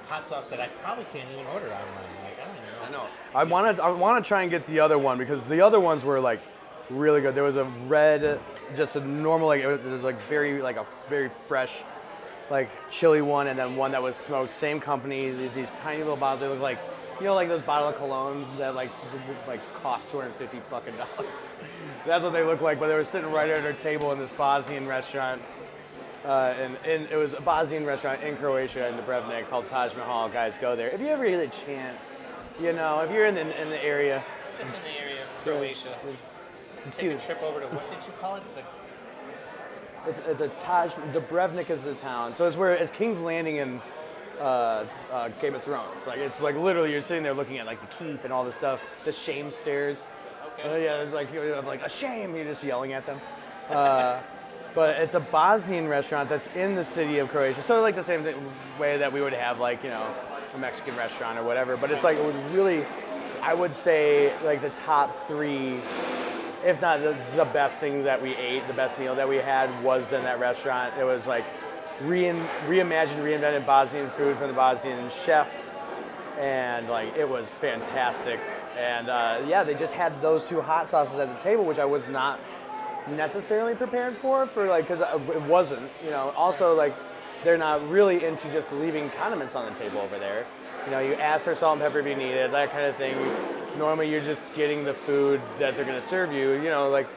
hot sauce that I probably can't even order online. Like, I don't even know. I want to try and get the other one because the other ones were like really good. There was a red, just a normal like it was like a very fresh, like chili one, and then one that was smoked. Same company. These tiny little bottles. They look like, you know, like those bottle of colognes that like cost $250 fucking dollars. That's what they look like. But they were sitting right at our table in this Bosnian restaurant. And it was a Bosnian restaurant in Croatia in Dubrovnik called Taj Mahal. Guys, go there if you ever get a chance. You know, if you're in the area. Just in the area of Croatia. Take a trip over to, what did you call it? It's a Taj. Dubrovnik is the town. So it's King's Landing in Game of Thrones. Like, it's like literally you're sitting there looking at like the keep and all the stuff, the shame stairs. Okay. Yeah, it's like you're like a shame. You're just yelling at them. But it's a Bosnian restaurant that's in the city of Croatia. So like the same way that we would have like, you know, a Mexican restaurant or whatever. But it's like, it was really, I would say like the top 3 if not the best thing that we ate, the best meal that we had was in that restaurant. It was like reimagined, reinvented Bosnian food from the Bosnian chef, and like it was fantastic. And yeah, they just had those 2 hot sauces at the table, which I was not necessarily prepared for like, because it wasn't, you know. Also, like, they're not really into just leaving condiments on the table over there. You know, you ask for salt and pepper if you need it, that kind of thing. Normally, you're just getting the food that they're going to serve you, you know, like.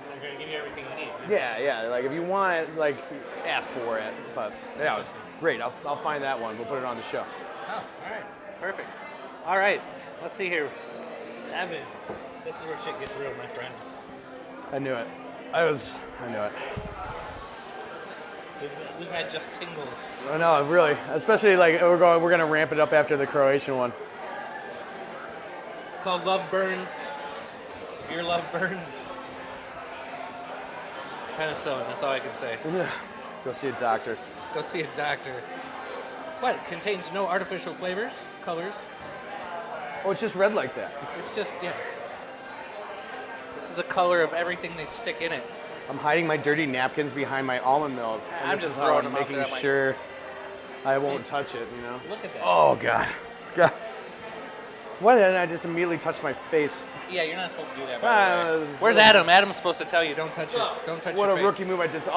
They're going to give you everything you need. Yeah, like if you want it, like, ask for it. But yeah, it was great. I'll find that one. We'll put it on the show. Oh, all right. Perfect. All right. Let's see here. 7. This is where shit gets real, my friend. I knew it. I knew it. We've had just tingles. I know, really. Especially like we're gonna ramp it up after the Croatian one. Called Love Burns. Your love burns. Penicillin, that's all I can say. Yeah. Go see a doctor. Go see a doctor. What? Contains no artificial flavors, colors. Oh, it's just red like that. It's just, yeah. This is the color of everything they stick in it. I'm hiding my dirty napkins behind my almond milk. And I'm this just is how throwing I'm them out making there. I'm like, sure I won't touch it, you know? look at that. Oh, God. Guys. Why didn't I just immediately touch my face? Yeah, you're not supposed to do that, by the way. Where's Adam? Adam's supposed to tell you, don't touch it. Don't touch What your a face. rookie move. I just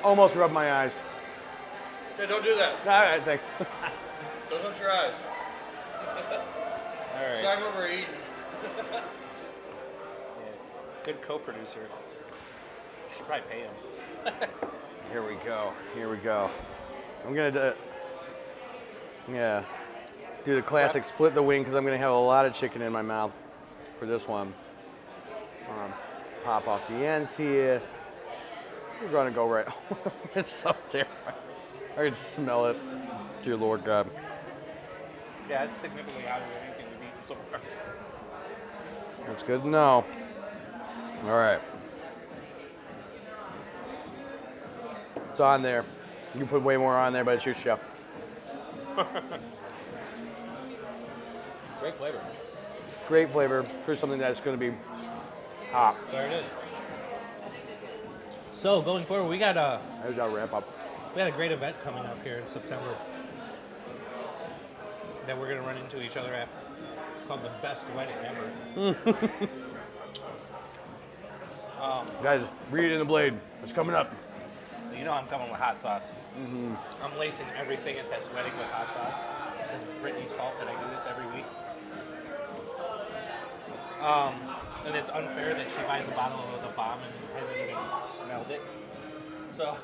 almost rubbed my eyes. Hey, don't do that. All right, thanks. Don't touch your eyes. All right. Talk about we're eating. Yeah. Good co-producer. You should probably pay him. Here we go. I'm going to do the classic split the wing because I'm going to have a lot of chicken in my mouth for this one. Pop off the ends here. We're going to go right. It's so terrifying. I can smell it. Dear Lord God. Yeah, it's significantly out of anything we've eaten so far. That's good to know. All right. It's on there. You can put way more on there, but it's your show. Great flavor. Great flavor for something that's going to be hot. There it is. So going forward, we got a There's our wrap up. great event coming up here in September that we're gonna run into each other at, called the Best Wedding Ever. Guys, read it in the blade. It's coming up. You know I'm coming with hot sauce. Mm-hmm. I'm lacing everything at this wedding with hot sauce. It's Brittany's fault that I do this every week. And it's unfair that she buys a bottle of the bomb and hasn't even smelled it. So.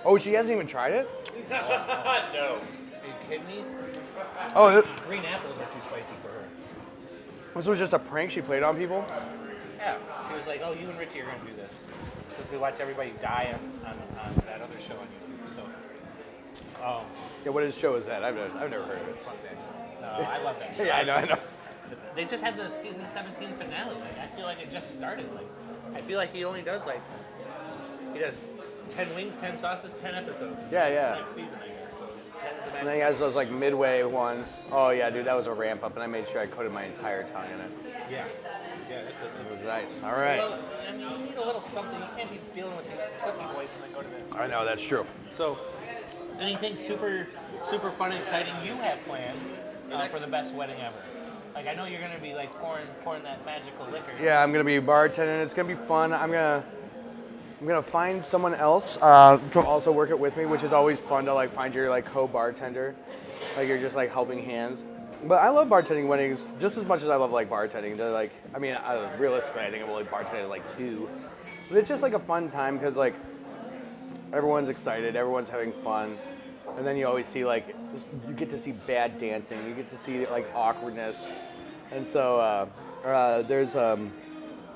Oh, she hasn't even tried it? No. Are you kidding me? Oh, Green apples are too spicy for her. this was just a prank she played on people? Yeah. She was like, oh, you and Richie are going to do this. Since we watch everybody die on that other show on YouTube. So. Yeah, what show is that? I've never heard of it. Fuck that show. No, I love that show. Yeah, I know. They just had the season 17 finale. Like, I feel like it just started. Like, I feel like he only does he does 10 wings, 10 sauces, 10 episodes. Yeah, It's yeah. the next season, I guess. So 10's the And then he has those like midway ones. Oh yeah, dude, that was a ramp up, and I made sure I coated my entire tongue in it. Yeah. Yeah, It was nice. All right. Well, and you need a little something. You can't be dealing with these pussy boys and then go to this. I know, that's true. So, anything super fun and exciting you have planned for the best wedding ever? Like, I know you're gonna be like pouring that magical liquor. Yeah, I'm gonna be bartending. It's gonna be fun. I'm gonna find someone else to also work it with me, which is always fun to like find your like co-bartender. Like you're just like helping hands. But I love bartending weddings just as much as I love like bartending. They're like, I mean, realistically, I think I've only bartended like 2. But it's just like a fun time because like everyone's excited, everyone's having fun, and then you always see like you get to see bad dancing, you get to see like awkwardness, and so there's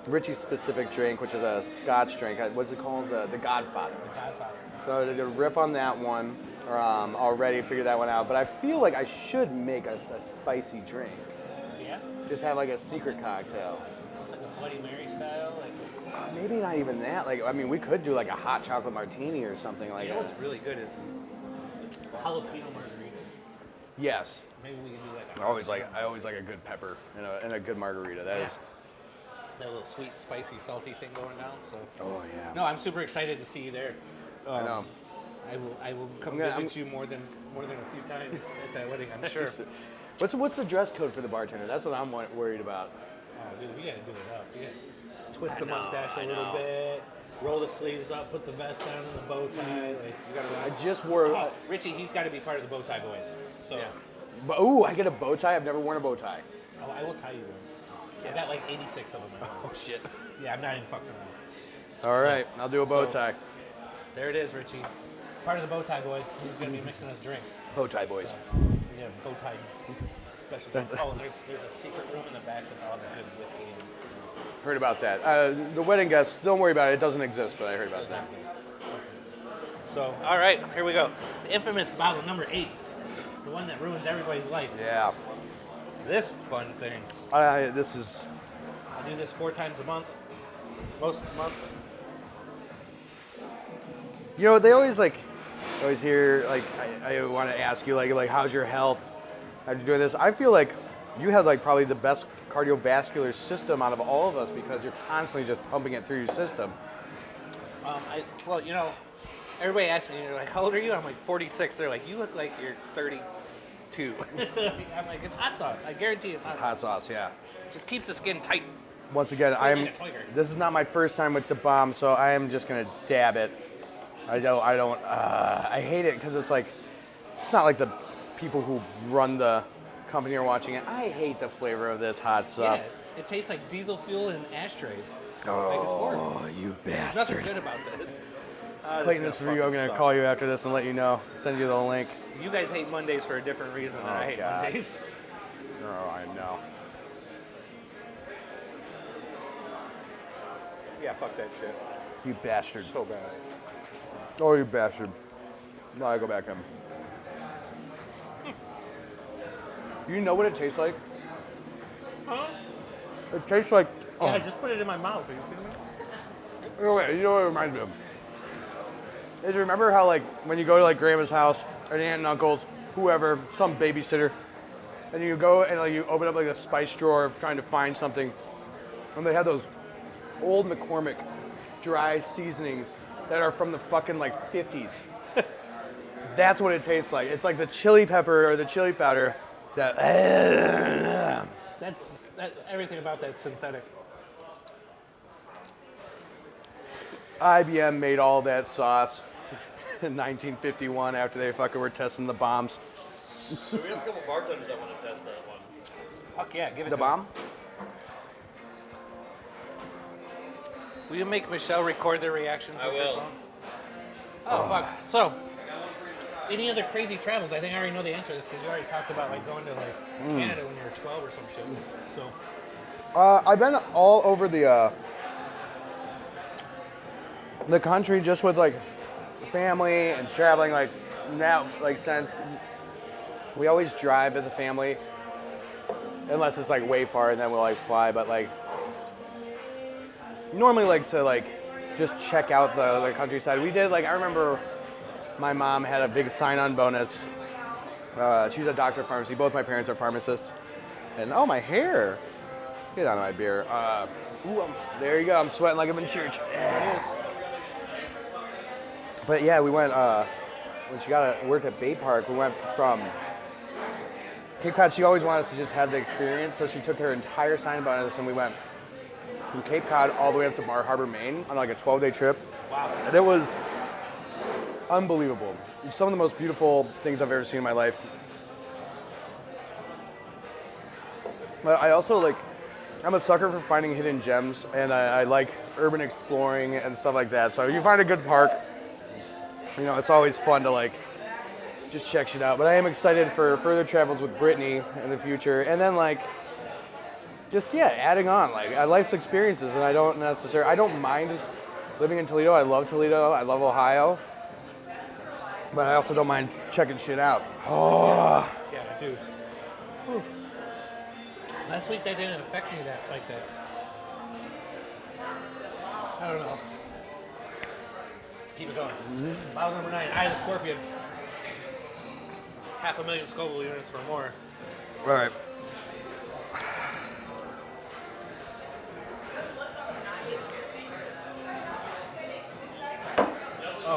Richie's specific drink, which is a Scotch drink. What's it called? The Godfather. The Godfather. So I did a riff on that one. Already figured that one out, but I feel like I should make a spicy drink. Yeah. Just have like a secret cocktail. It's like a Bloody Mary style. Like, Maybe not even that. Like, I mean, we could do like a hot chocolate martini or something like you know that. what's really good is jalapeno margaritas. Yes. Maybe we can do like I always like a good pepper and a good margarita. That is. that little sweet, spicy, salty thing going down. So. Oh yeah. No, I'm super excited to see you there. I know. I will come visit you more than a few times at that wedding, I'm sure. What's the dress code for the bartender? That's what I'm worried about. Oh, dude, we gotta do it up. We gotta twist the mustache a little bit, roll the sleeves up, put the vest down and the bow tie. Like, you gotta. I just wore. Richie, he's got to be part of the bow tie boys. So. Yeah. But, ooh, I get a bow tie. I've never worn a bow tie. Oh, I will tie you one. I've got like 86 of them. Oh shit. Yeah, I'm not even fucking around. All right, I'll do a bow tie. There it is, Richie. Part of the bow tie boys. He's gonna be mixing us drinks. Bow tie boys. So, yeah, bow tie special. Oh, and there's a secret room in the back with all the good whiskey. Heard about that. The wedding guests, don't worry about it. It doesn't exist, but I heard about that. So, all right, here we go. The infamous bottle number 8, the one that ruins everybody's life. Yeah. This fun thing. This is. I do this 4 times a month. Most months. You know, they always hear like I want to ask you like how's your health? How'd you doing this? I feel like you have like probably the best cardiovascular system out of all of us because you're constantly just pumping it through your system. Well, you know, everybody asks me, you're like, how old are you? I'm like 46. They're like, you look like you're 32. I'm like, it's hot sauce. I guarantee it's hot sauce. Hot sauce, yeah. Just keeps the skin tight. Once again, this is not my first time with the bomb, so I am just gonna dab it. I hate it because it's not like the people who run the company are watching it. I hate the flavor of this hot sauce. Yeah, it tastes like diesel fuel in ashtrays. Oh, it's horrible. You There's bastard. nothing good about this. Clayton, this review, I'm gonna call you after this and let you know. Send you the link. You guys hate Mondays for a different reason than I hate God. Mondays. Oh, I know. Yeah, fuck that shit. You bastard. So bad. Oh, you bastard. No, I go back in. You know what it tastes like? Huh? It tastes like. Yeah, I just put it in my mouth. Are you kidding me? Oh, wait, you know what it reminds me of? Is you remember how like when you go to like grandma's house or aunt and uncle's, whoever, some babysitter, and you go and like you open up like a spice drawer trying to find something, and they have those old McCormick dry seasonings that are from the fucking like 50s. That's what it tastes like. It's like the chili pepper or the chili powder that. Everything about that's synthetic. IBM made all that sauce in 1951 after they fucking were testing the bombs. So we have a couple bartenders that want to test that one. Fuck yeah, give it The to bomb? me. Will you make Michelle record their reactions I with your will. phone? Oh, fuck. So, any other crazy travels? I think I already know the answer to this because you already talked about like going to like Canada when you were 12 or some shit. So, I've been all over the country just with like family and traveling like now like since we always drive as a family unless it's like way far and then we'll like fly, but like normally like to like just check out the countryside. We did like I remember my mom had a big sign-on bonus. She's a doctor of pharmacy. Both my parents are pharmacists. And oh, my hair. Get out of my beer. There you go. I'm sweating like I'm in church. there it is. But yeah, we went, when she worked at Bay Park, we went from Cape Cod. She always wanted us to just have the experience, so she took her entire sign bonus and we went from Cape Cod all the way up to Bar Harbor, Maine on like a 12-day trip. Wow. And it was unbelievable. Some of the most beautiful things I've ever seen in my life. But I also I'm a sucker for finding hidden gems, and I like urban exploring and stuff like that. So if you find a good park, you know, it's always fun to just check shit out. But I am excited for further travels with Brittany in the future, and then adding on life's experiences. And I don't mind living in Toledo. I love Toledo. I love Ohio. But I also don't mind checking shit out. Oh. Yeah, dude. Whew. Last week that didn't affect me like that. I don't know. Let's keep it going. Bottle number 9, Eye of the Scorpion. 500,000 Scoville units or more. All right.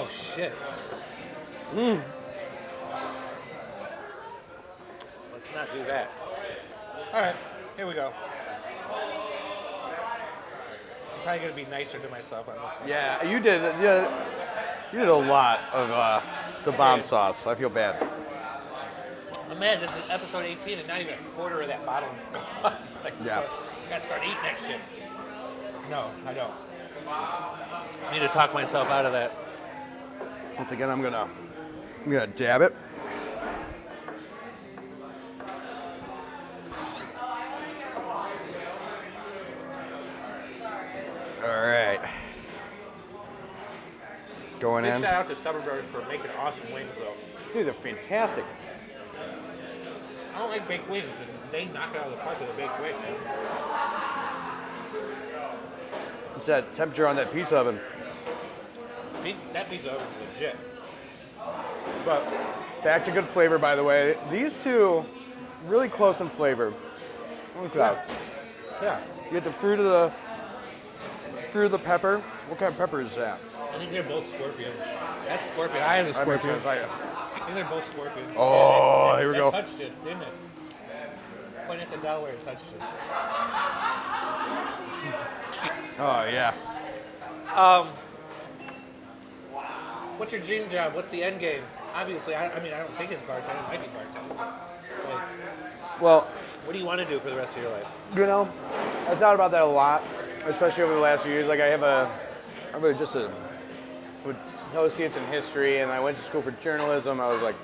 Oh shit. Let's not do that. All right, here we go. I'm probably gonna be nicer to myself on this one. Yeah, you did. Yeah, you did a lot of the bomb sauce. I feel bad. Oh, man, this is episode 18 and not even a quarter of that bottle. Yeah. I gotta start eating that shit. No, I don't. I need to talk myself out of that. Once again, I'm gonna dab it. All right. Going Big in. shout out to Stubborn Brothers for making awesome wings, though. Dude, they're fantastic. I don't like baked wings, and they knock it out of the park with a baked wing, man. It's that temperature on that pizza oven. That pizza oven's legit. But Back to good flavor, by the way. These two, really close in flavor. Look at that. yeah, You get the fruit of the pepper. What kind of pepper is that? I think they're both scorpion. That's scorpion. I have a scorpion. I I think they're both scorpions. Oh, here we go. Touched it, didn't it? Point at the Delaware and touched it. Oh, yeah. What's your dream job? What's the end game? Obviously, I mean, I don't think it's bartender. It might be bartender. Like, Well, what do you want to do for the rest of your life? you know, I thought about that a lot, especially over the last few years. Like, I'm just a associates in history, and I went to school for journalism. I was like,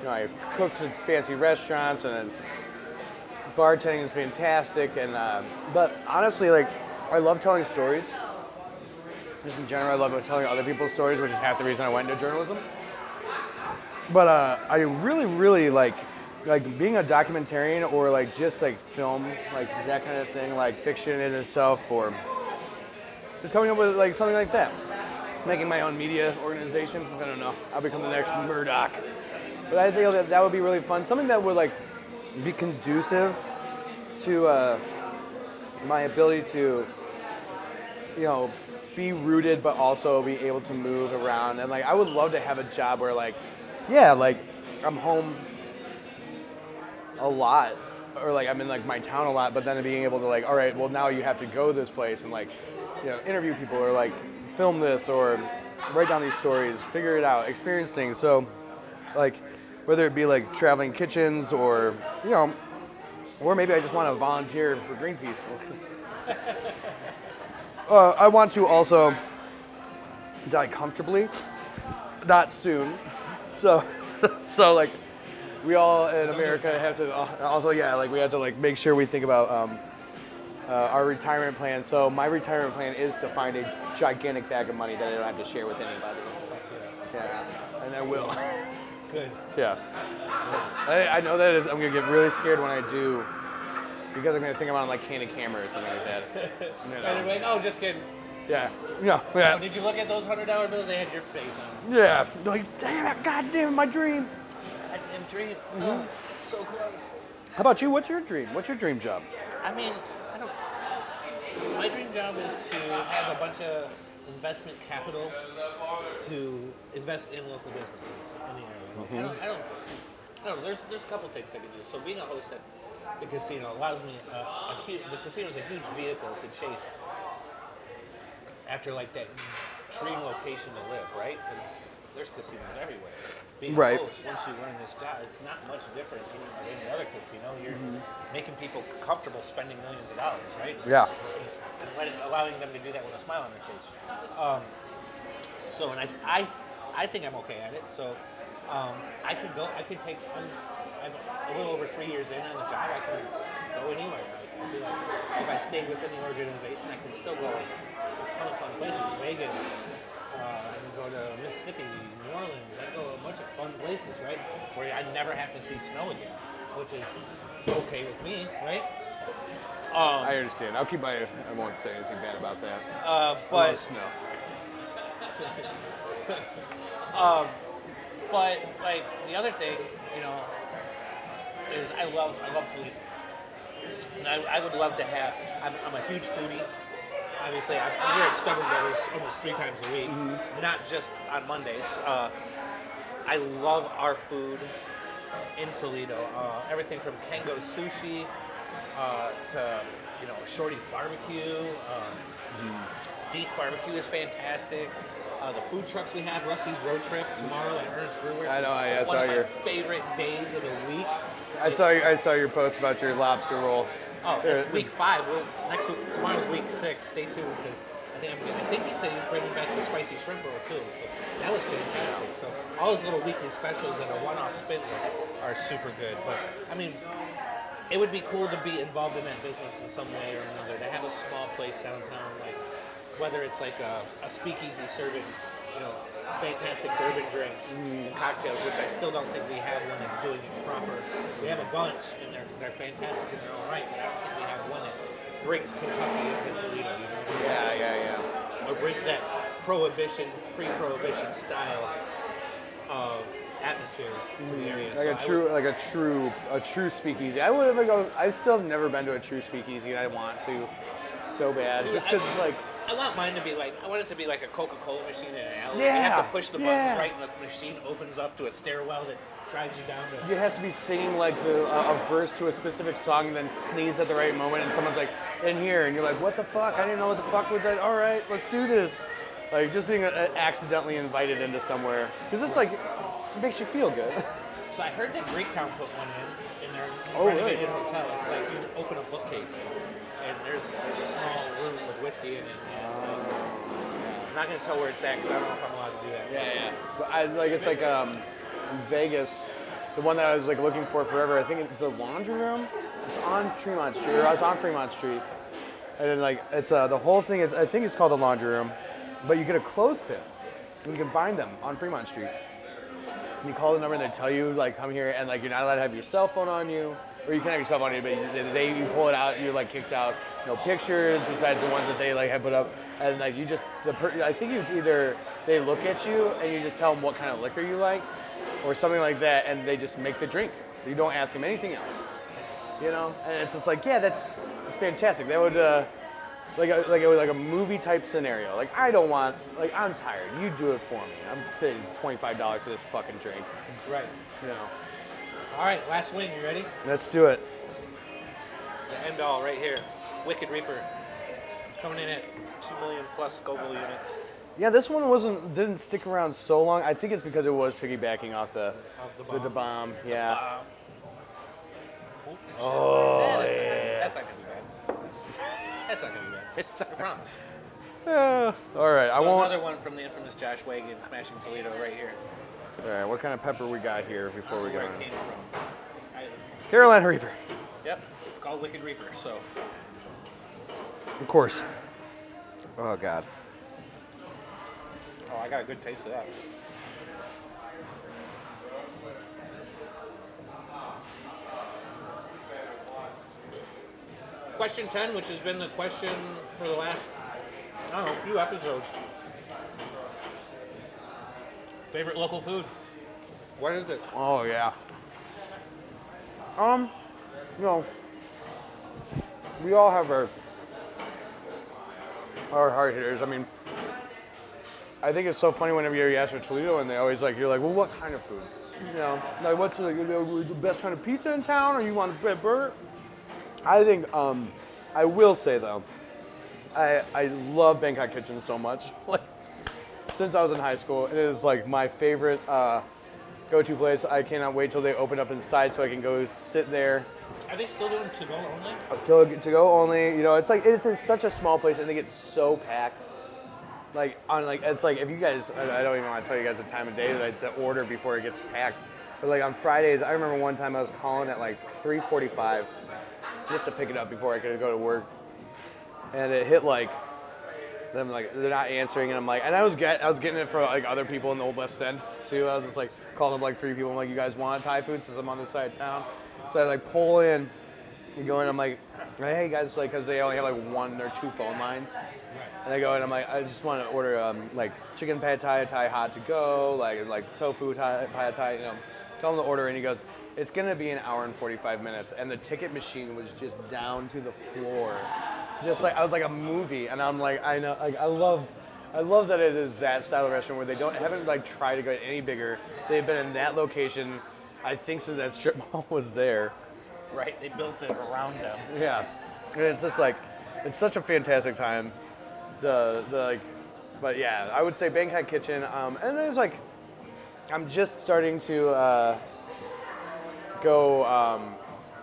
I cooked in fancy restaurants, and then bartending is fantastic. And but honestly, like, I love telling stories. Just in general, I love telling other people's stories, which is half the reason I went into journalism. But I really, really like being a documentarian or like just like film, like that kind of thing, like fiction in itself, or just coming up with like something like that. Making my own media organization. I don't know. I'll become the next Murdoch. But I think that would be really fun. Something that would like be conducive to my ability to, be rooted, but also be able to move around. And like, I would love to have a job where like, yeah, like I'm home a lot, or like I'm in like my town a lot, but then being able to like, all right, well now you have to go this place and like, interview people or like film this or write down these stories, figure it out, experience things. So like, whether it be like traveling kitchens or, or maybe I just want to volunteer for Greenpeace. I want to also die comfortably, not soon. So like, we all in America have to also, we have to like make sure we think about our retirement plan. So my retirement plan is to find a gigantic bag of money that I don't have to share with anybody. Yeah, and I will. Good. Yeah. I know that I'm gonna get really scared when I do, because I'm gonna think I'm on like Candid Camera or something like that. And they're like, oh, just kidding. Yeah. Yeah. Oh, did you look at those $100 bills? They had your face on them. Yeah. Like, damn it, goddamn, my dream. Goddamn dream. Oh, so close. How about you? What's your dream? What's your dream job? I mean, my dream job is to have a bunch of investment capital to invest in local businesses in the area. I don't know. There's a couple things I can do. So being a host at the casino allows me the casino is a huge vehicle to chase after like that dream location to live, right? Because there's casinos everywhere. Being Right. a host, once you learn this job, it's not much different than any other casino. You're making people comfortable spending millions of dollars, right? Yeah. And allowing them to do that with a smile on their face. And I think I'm okay at it. So I could take. I'm a little over 3 years in on the job. I can go anywhere. I feel like if I stayed within the organization, I can still go a ton of fun places. Vegas. I can go to Mississippi, New Orleans. I can go a bunch of fun places, right? Where I never have to see snow again, which is okay with me, right? I understand. I won't say anything bad about that. But snow. But like the other thing, is I love Toledo, and I would love to have. I'm a huge foodie. obviously, I'm here at Stubborn Brothers almost 3 times a week, not just on Mondays. I love our food in Toledo. Everything from Kengo Sushi to, Shorty's Barbecue. Deet's Barbecue is fantastic. The food trucks we have, Rusty's Road Trip tomorrow at Ernest Brewer. I know, I one saw of my your favorite days of the week. I saw your post about your lobster roll. Oh, it's week 5. Next week, tomorrow's week 6. Stay tuned because I think he said he's bringing back the spicy shrimp roll too. So that was fantastic. So all those little weekly specials that are one-off spins are super good. But I mean, it would be cool to be involved in that business in some way or another. To have a small place downtown, like whether it's like a speakeasy serving, fantastic bourbon drinks and cocktails, which I still don't think we have one that's doing it proper. We have a bunch, and they're fantastic in their own right, but I don't think we have one that brings Kentucky into Toledo. Yeah. Or brings that prohibition, pre-prohibition style of atmosphere to the area. Like a true speakeasy. I still have never been to a true speakeasy, and I want to so bad. Dude, Just because I want mine to be I want it to be like a Coca-Cola machine in an alley. Yeah, You have to push the buttons yeah. right, and the machine opens up to a stairwell that drives you down to. you have to be singing like a verse to a specific song and then sneeze at the right moment, and someone's like, in here, and you're like, what the fuck? I didn't know what the fuck was that. All right, let's do this. Like just being accidentally invited into somewhere, because it's like it makes you feel good. So I heard that Greektown put one in their really? renovated hotel. It's like you open a bookcase, and there's a small room with whiskey in it. I'm not gonna tell where it's at because I don't know if I'm allowed to do that. Yeah. But it's like in Vegas, the one that I was like looking for forever. I think it's the Laundry Room. It's on Tremont Street, or it's on Fremont Street, and then like it's the whole thing is I think it's called the Laundry Room, but you get a clothespin, and you can find them on Fremont Street. And you call the number and they tell you like come here, and like you're not allowed to have your cell phone on you. Or you can have your cell phone on you, but you pull it out, you're like kicked out. No pictures besides the ones that they like have put up, and like you just I think you either they look at you and you just tell them what kind of liquor you like, or something like that, and they just make the drink. You don't ask them anything else, and it's just like it's fantastic. That would like a movie type scenario. Like I don't want I'm tired. You do it for me. I'm paying $25 for this fucking drink. Right. All right, last wing. You ready? Let's do it. The end all right here. Wicked Reaper. Coming in at 2 million plus Scoville units. Yeah, this one didn't stick around so long. I think it's because it was piggybacking off the bomb. Yeah. Oh, yeah. That's not gonna be bad. That's not gonna be bad. I promise. All right, I won't. Another one from the infamous Josh Wagon, Smashing Toledo, right here. All right, what kind of pepper we got here before we go? Where it came from. Carolina Reaper. Yep, it's called Wicked Reaper. So. Of course. Oh God. Oh, I got a good taste of that. Question 10, which has been the question for the last, few episodes. Favorite local food? What is it? Oh yeah. We all have our hard hitters. I mean, I think it's so funny whenever you ask for Toledo, and they always you're like, well, what kind of food? Like what's the best kind of pizza in town, or you want a burger? I think I will say though, I love Bangkok Kitchen so much. Since I was in high school, it is like my favorite go-to place. I cannot wait till they open up inside so I can go sit there. Are they still doing to-go only? To go only. It's in such a small place and they get so packed. It's like if you guys, I don't even want to tell you guys the time of day that to order before it gets packed. But on Fridays, I remember one time I was calling at 3:45 just to pick it up before I could go to work, and it hit them they're not answering, and I'm and I was getting it for other people in the Old West End too. I was just calling them 3 people. I'm you guys want Thai food since I'm on this side of town? So I pull in and go in. I'm hey guys, because they only have 1 or 2 phone lines. And I go and I'm I just want to order chicken pad thai hot to go, tofu pad thai, tell him the order, and he goes, it's gonna be an hour and 45 minutes, and the ticket machine was just down to the floor. just like I was like a movie, and I'm like, I know, like I love that it is that style of restaurant where they haven't like tried to go any bigger. They've been in that location, I think, since that strip mall was there. Right, they built it around them. Yeah, and it's just like, it's such a fantastic time. The like, but yeah, I would say Bangkok Kitchen. And there's like, I'm just starting to go.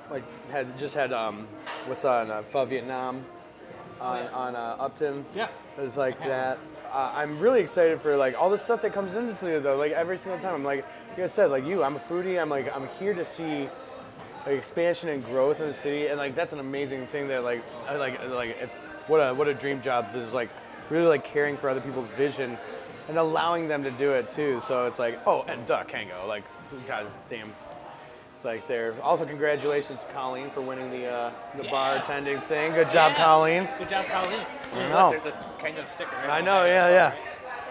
Like had what's on Pho Vietnam on Upton. Yeah. It's like that. I'm really excited for like all the stuff that comes into Toledo though. Like every single time, I'm like I said, like I'm a foodie. I'm here to see like expansion and growth in the city, and like that's an amazing thing that like I like what a dream job. This is like really like caring for other people's vision and allowing them to do it too. So it's like, oh, and duck Kango, like god damn. It's like there. Also, congratulations to Colleen for winning the bartending thing. Good job, Colleen. Good job, Colleen. I know. Look, there's a kind of sticker. Right I know, yeah.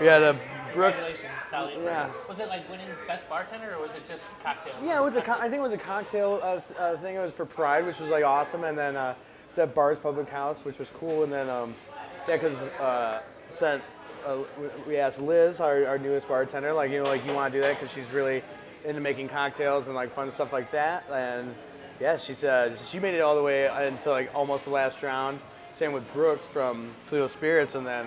We had a Brooks. Congratulations, Colleen. Yeah. Was it like winning best bartender, or was it just cocktail? Yeah, it was I think it was a cocktail thing. It was for Pride, which was like awesome, and then it's at Bar's Public House, which was cool, and then because we asked Liz, our newest bartender, like you want to do that because she's really into making cocktails and like fun stuff like that, and yeah, she said she made it all the way until like almost the last round. Same with Brooks from Toledo Spirits, and then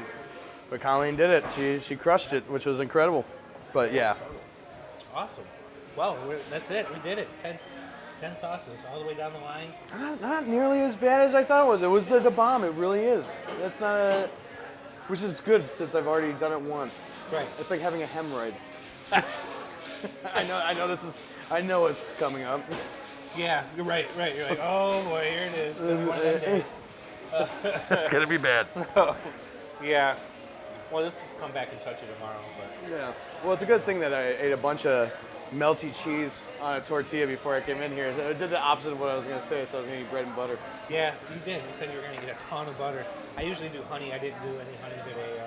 but Colleen did it. She crushed it, which was incredible. But yeah. Awesome. Well, that's it. We did it. 10 sauces all the way down the line. Not nearly as bad as I thought it was. It was the bomb. It really is. That's not which is good since I've already done it once. Right. It's like having a hemorrhoid. I know it's coming up. Yeah, you're right. You're like, oh boy, here it is. One of them days. It's gonna be bad. Yeah. Well, just come back and touch it tomorrow. But Yeah. Well, it's a good thing that I ate a bunch of melty cheese on a tortilla before I came in here. I did the opposite of what I was gonna say, so I was gonna eat bread and butter. yeah, you did. You said you were going to eat a ton of butter. I usually do honey. I didn't do any honey today.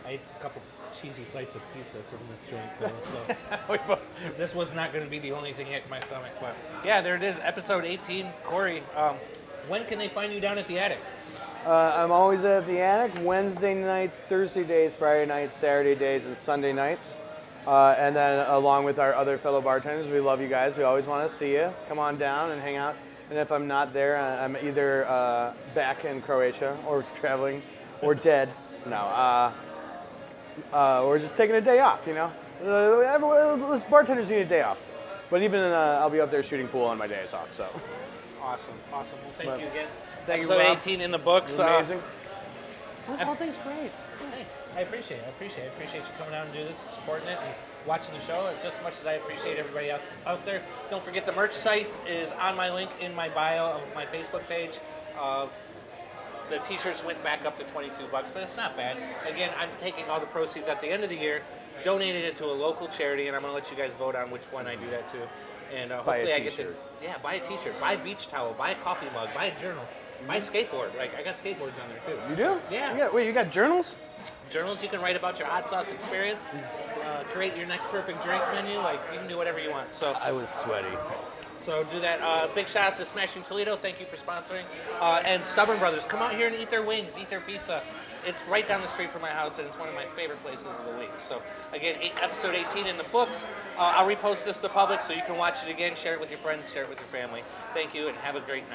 I ate a couple cheesy slices of pizza from this joint, though, so this was not going to be the only thing hit my stomach. But yeah, there it is, episode 18. Cory, when can they find you down at the Attic? I'm always at the Attic Wednesday nights, Thursday days, Friday nights, Saturday days, and Sunday nights. And then along with our other fellow bartenders, we love you guys. We always want to see you. Come on down and hang out. And if I'm not there, I'm either back in Croatia or traveling or dead. No. Or just taking a day off, you know. Us bartenders need a day off. But even I'll be up there shooting pool on my days off. So. Awesome. Well, thank you again. Thank you, Episode Rob. 18 in the books. Amazing. This whole thing's great. Thanks. I appreciate it. I appreciate you coming out and doing this, supporting it, and watching the show just as much as I appreciate everybody out there. Don't forget the merch site is on my link in my bio of my Facebook page. The t-shirts went back up to $22, but it's not bad. Again, I'm taking all the proceeds at the end of the year, donated it to a local charity, and I'm going to let you guys vote on which one I do that to. And hopefully I get to buy a t-shirt, buy a beach towel, buy a coffee mug, buy a journal, buy a skateboard. Like I got skateboards on there too. You do? Yeah. Wait, you got journals? Journals you can write about your hot sauce experience, create your next perfect drink menu. Like you can do whatever you want. So I was sweaty. So do that. Big shout out to Smashing Toledo. Thank you for sponsoring. And Stubborn Brothers, come out here and eat their wings, eat their pizza. It's right down the street from my house, and it's one of my favorite places of the week. So again, episode 18 in the books. I'll repost this to public so you can watch it again, share it with your friends, share it with your family. Thank you, and have a great night.